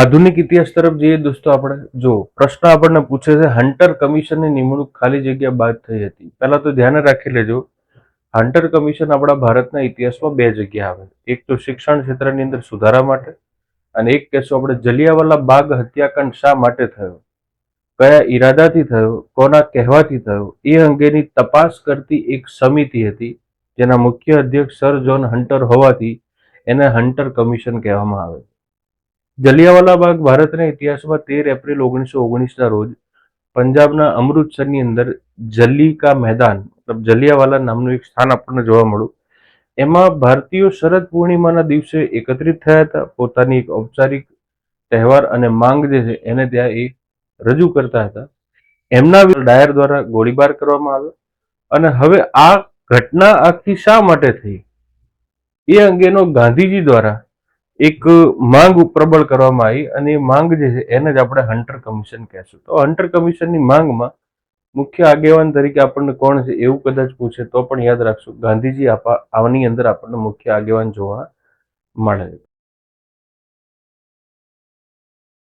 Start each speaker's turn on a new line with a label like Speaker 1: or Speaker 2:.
Speaker 1: આધુનિક ઇતિહાસ તરફ જઈએ દોસ્તો, આપણે જો પ્રશ્ન આપણને પૂછે છે હન્ટર કમિશનની નિમણૂક ખાલી જગ્યા બાદ થઈ હતી. પહેલા તો ધ્યાન રાખી લેજો, હન્ટર કમિશન આપણા ભારતના ઇતિહાસમાં બે જગ્યા આવે. એક તો શિક્ષણ ક્ષેત્રની અંદર સુધારા માટે, અને એક કહેશું આપણે જલિયાવાલા બાગ હત્યાકાંડ શા માટે થયો, કયા ઈરાદાથી થયો, કોના કહેવાથી થયો, એ અંગેની તપાસ કરતી એક સમિતિ હતી, જેના મુખ્ય અધ્યક્ષ સર જોન હન્ટર હોવાથી એને હન્ટર કમિશન કહેવામાં આવે. જલિયાવાલા બાગ ભારતના ઇતિહાસમાં 13 એપ્રિલ 1919ના રોજ પંજાબના અમૃતસરની અંદર જલ્લી કા મેદાન મતલબ જલિયાવાલા નામનું એક સ્થાન આપણને જોવા મળ્યું. એમાં ભારતીયો શરદ પૂર્ણિમાના દિવસે એકત્રિત થયા હતા. પોતાની એક ઔપચારિક તહેવાર અને માંગ જે છે એને ત્યાં એ રજૂ કરતા હતા. એમના ડાયર દ્વારા ગોળીબાર કરવામાં આવ્યો. અને હવે આ ઘટના આખી શા માટે થઈ એ અંગેનો ગાંધીજી દ્વારા એક માંગ પ્રબળ કરવામાં આવી, અને એ માંગ જે છે એને જ આપણે હન્ટર કમિશન કહેશું. તો હન્ટર કમિશનની માંગમાં મુખ્ય આગેવાન તરીકે આપણને કોણ છે એવું કદાચ પૂછે તો પણ યાદ રાખશું, ગાંધીજી આની અંદર આપણને મુખ્ય આગેવાન જોવા મળે.